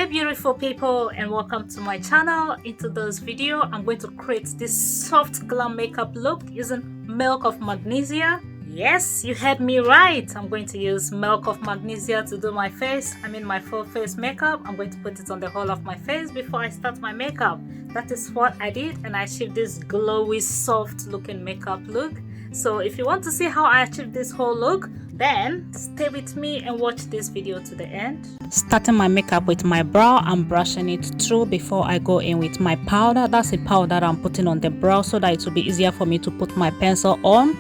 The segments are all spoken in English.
beautiful people, and welcome to my channel. In today's video, I'm going to create this soft glam makeup look using milk of magnesia. Yes, you heard me right. I'm going to use milk of magnesia to do my face. My full face makeup. I'm going to put it on the whole of my face before I start my makeup. That is what I did, and I achieved this glowy, soft looking makeup look. So if you want to see how I achieved this whole look, then stay with me and watch this video to the end. Starting my makeup with my brow, I'm brushing it through before I go in with my powder. That's a powder I'm putting on the brow so that it will be easier for me to put my pencil on.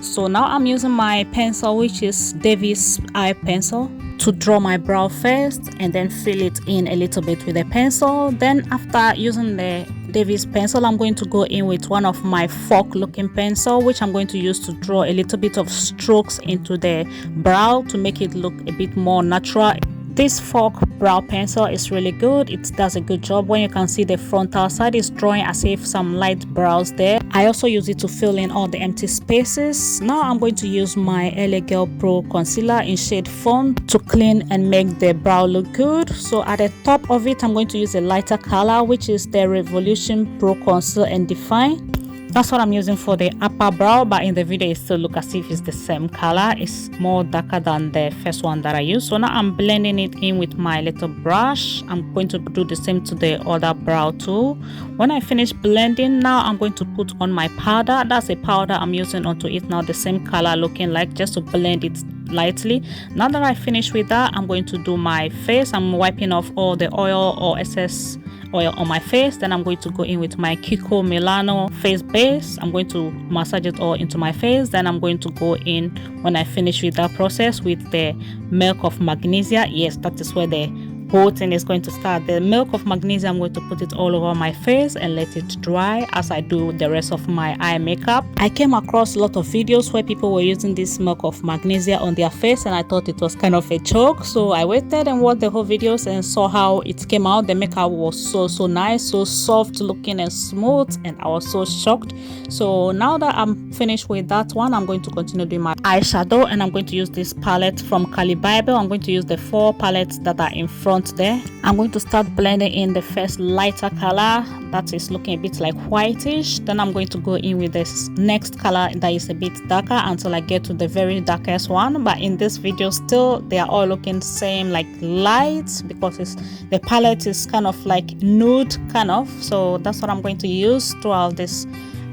So now I'm using my pencil, which is Davis eye pencil, to draw my brow first and then fill it in a little bit with a pencil. Then after using the Davis pencil, I'm going to go in with one of my fork looking pencil, which I'm going to use to draw a little bit of strokes into the brow to make it look a bit more natural. This fork brow pencil is really good. It does a good job. When you can see the frontal side is drawing as if some light brows there. I also use it to fill in all the empty spaces. Now I'm going to use my LA Girl Pro concealer in shade Fawn to clean and make the brow look good. So at the top of it, I'm going to use a lighter color, which is the Revolution Pro Conceal and Define. That's what I'm using for the upper brow, but in the video it still looks as if it's the same color. It's more darker than the first one that I used. So now I'm blending it in with my little brush. I'm going to do the same to the other brow too. When I finish blending, now I'm going to put on my powder. That's a powder I'm using onto it now, the same color looking like, just to blend it lightly. Now that I finish with that, I'm going to do my face. I'm wiping off all the oil or excess oil on my face. Then I'm going to go in with my Kiko Milano face base. I'm going to massage it all into my face. Then I'm going to go in, when I finish with that process, with the milk of magnesia. Yes, that is where the whole thing is going to start. The milk of magnesia, I'm going to put it all over my face and let it dry as I do the rest of my eye makeup. I came across a lot of videos where people were using this milk of magnesia on their face, and I thought it was kind of a joke. So I waited and watched the whole videos and saw how it came out. The makeup was so nice, so soft looking and smooth, and I was so shocked. So now that I'm finished with that one, I'm going to continue doing my eyeshadow, and I'm going to use this palette from Carli Bybel. I'm going to use the 4 palettes that are in front there. I'm going to start blending in the first lighter color that is looking a bit like whitish. Then I'm going to go in with this next color that is a bit darker until I get to the very darkest one. But in this video still they are all looking same, like light, because the palette is kind of like nude kind of. So that's what I'm going to use throughout this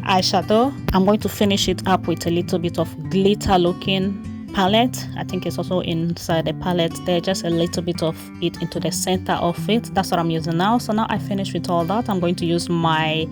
eyeshadow. I'm going to finish it up with a little bit of glitter looking palette. I think it's also inside the palette there, just a little bit of it into the center of it. That's what I'm using now. So now I finished with all that. I'm going to use my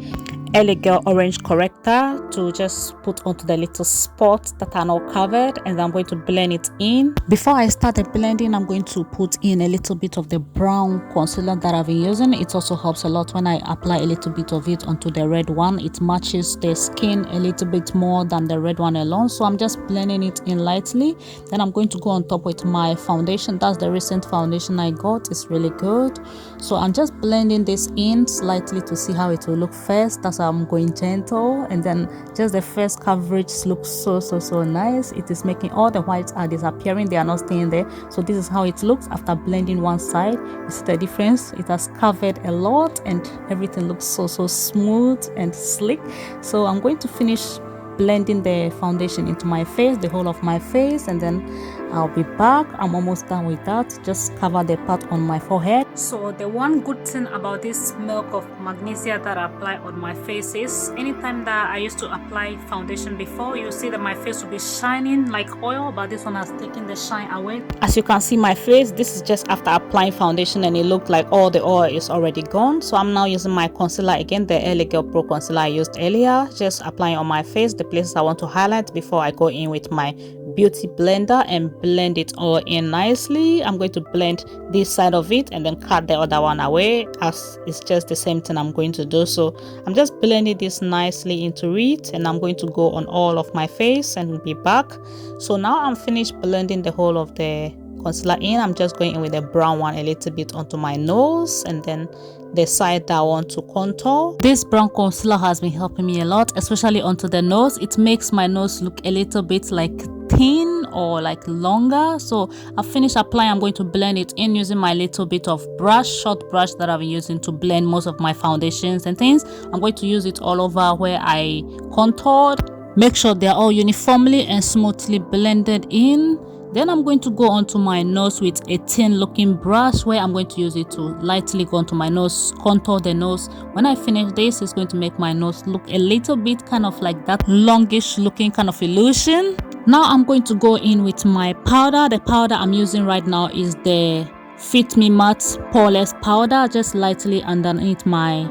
LA Girl orange corrector to just put onto the little spots that are not covered, and I'm going to blend it in. Before I start the blending, I'm going to put in a little bit of the brown concealer that I've been using. It also helps a lot when I apply a little bit of it onto the red one. It matches the skin a little bit more than the red one alone. So I'm just blending it in lightly. Then I'm going to go on top with my foundation. That's the recent foundation I got. It's really good. So I'm just blending this in slightly to see how it will look first. That's I'm going gentle, and then just the first coverage looks so nice. It is making all the whites are disappearing, they are not staying there. So this is how it looks after blending one side. You see the difference? It has covered a lot and everything looks so smooth and slick. So I'm going to finish blending the foundation into my face, the whole of my face, and then I'll be back. I'm almost done with that. Just cover the part on my forehead. So the one good thing about this milk of magnesia that I apply on my face is, anytime that I used to apply foundation before, you see that my face will be shining like oil, but this one has taken the shine away. As you can see, my face, this is just after applying foundation, and it looked like all the oil is already gone. So I'm now using my concealer again, the LA Girl Pro concealer I used earlier, just applying on my face the places I want to highlight before I go in with my beauty blender and blend it all in nicely. I'm going to blend this side of it and then cut the other one away, as it's just the same thing I'm going to do. So I'm just blending this nicely into it, and I'm going to go on all of my face and be back. So now I'm finished blending the whole of the concealer in. I'm just going in with the brown one a little bit onto my nose, and then the side that I want to contour. This brown concealer has been helping me a lot, especially onto the nose. It makes my nose look a little bit like thin or like longer. So I finished applying. I'm going to blend it in using my little bit of short brush that I've been using to blend most of my foundations and things. I'm going to use it all over where I contoured. Make sure they're all uniformly and smoothly blended in. Then I'm going to go onto my nose with a thin looking brush where I'm going to use it to lightly go onto my nose, contour the nose. When I finish this, it's going to make my nose look a little bit kind of like that longish looking kind of illusion. Now I'm going to go in with my powder. The powder I'm using right now is the Fit Me Matte Poreless powder, just lightly underneath my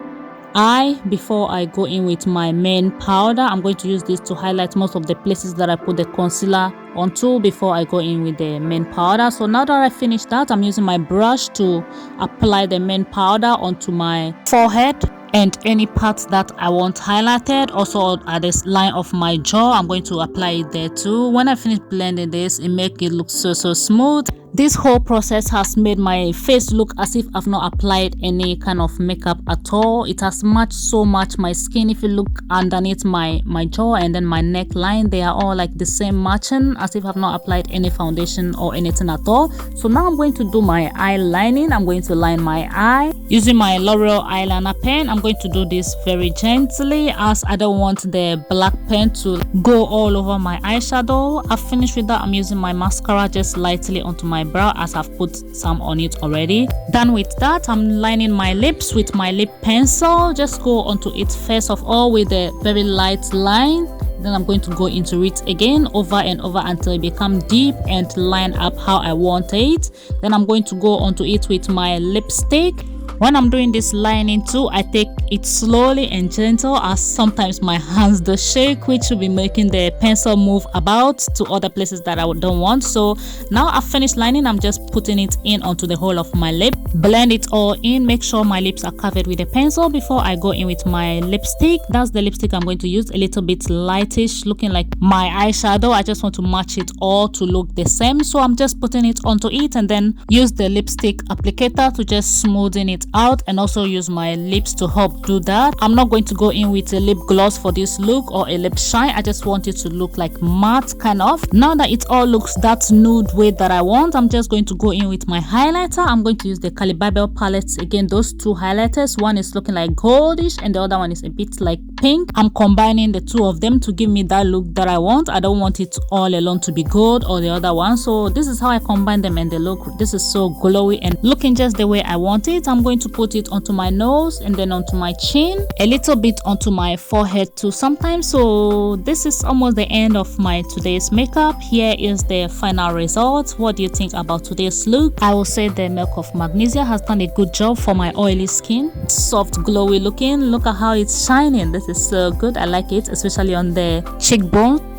eye before I go in with my main powder. I'm going to use this to highlight most of the places that I put the concealer onto before I go in with the main powder. So now that I finished that, I'm using my brush to apply the main powder onto my forehead and any parts that I want highlighted. Also at this line of my jaw, I'm going to apply it there too. When I finish blending this, it makes it look so smooth. This whole process has made my face look as if I've not applied any kind of makeup at all. It has matched so much my skin. If you look underneath my jaw and then my neckline, they are all like the same matching, as if I've not applied any foundation or anything at all. So now I'm going to do my eye lining. I'm going to line my eye using my L'Oreal eyeliner pen. I'm going to do this very gently as I don't want the black pen to go all over my eyeshadow. I've finished with that. I'm using my mascara just lightly onto my brow as I've put some on it already. Done with that, I'm lining my lips with my lip pencil. Just go onto it first of all with a very light line. Then I'm going to go into it again over and over until it becomes deep and line up how I want it. Then I'm going to go onto it with my lipstick. When I'm doing this lining too, I take it slowly and gentle, as sometimes my hands do shake, which will be making the pencil move about to other places that I don't want. So now I've finished lining. I'm just putting it in onto the whole of my lip. Blend it all in. Make sure my lips are covered with a pencil before I go in with my lipstick. That's the lipstick I'm going to use, a little bit lightish, looking like my eyeshadow. I just want to match it all to look the same. So I'm just putting it onto it and then use the lipstick applicator to just smoothen it out, and also use my lips to help do that. I'm not going to go in with a lip gloss for this look or a lip shine. I just want it to look like matte kind of. Now that it all looks that nude way that I want, I'm just going to go in with my highlighter. I'm going to use the Carli Bybel palettes again. Those two highlighters, one is looking like goldish and the other one is a bit like pink. I'm combining the two of them to give me that look that I want. I don't want it all alone to be gold or the other one. So this is how I combine them, and the look, this is so glowy and looking just the way I want it. I'm going to put it onto my nose and then onto my chin, a little bit onto my forehead too sometimes. So this is almost the end of my today's makeup. Here is the final result. What do you think about today's look? I will say the milk of magnesia has done a good job for my oily skin. Soft, glowy looking. Look at how it's shining. This is so good. I like it, especially on the cheekbone.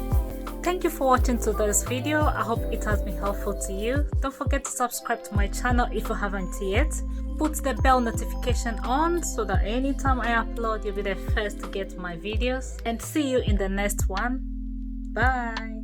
Thank you for watching today's video. I hope it has been helpful to you. Don't forget to subscribe to my channel if you haven't yet. Put the bell notification on so that anytime I upload, you'll be the first to get my videos. And see you in the next one. Bye.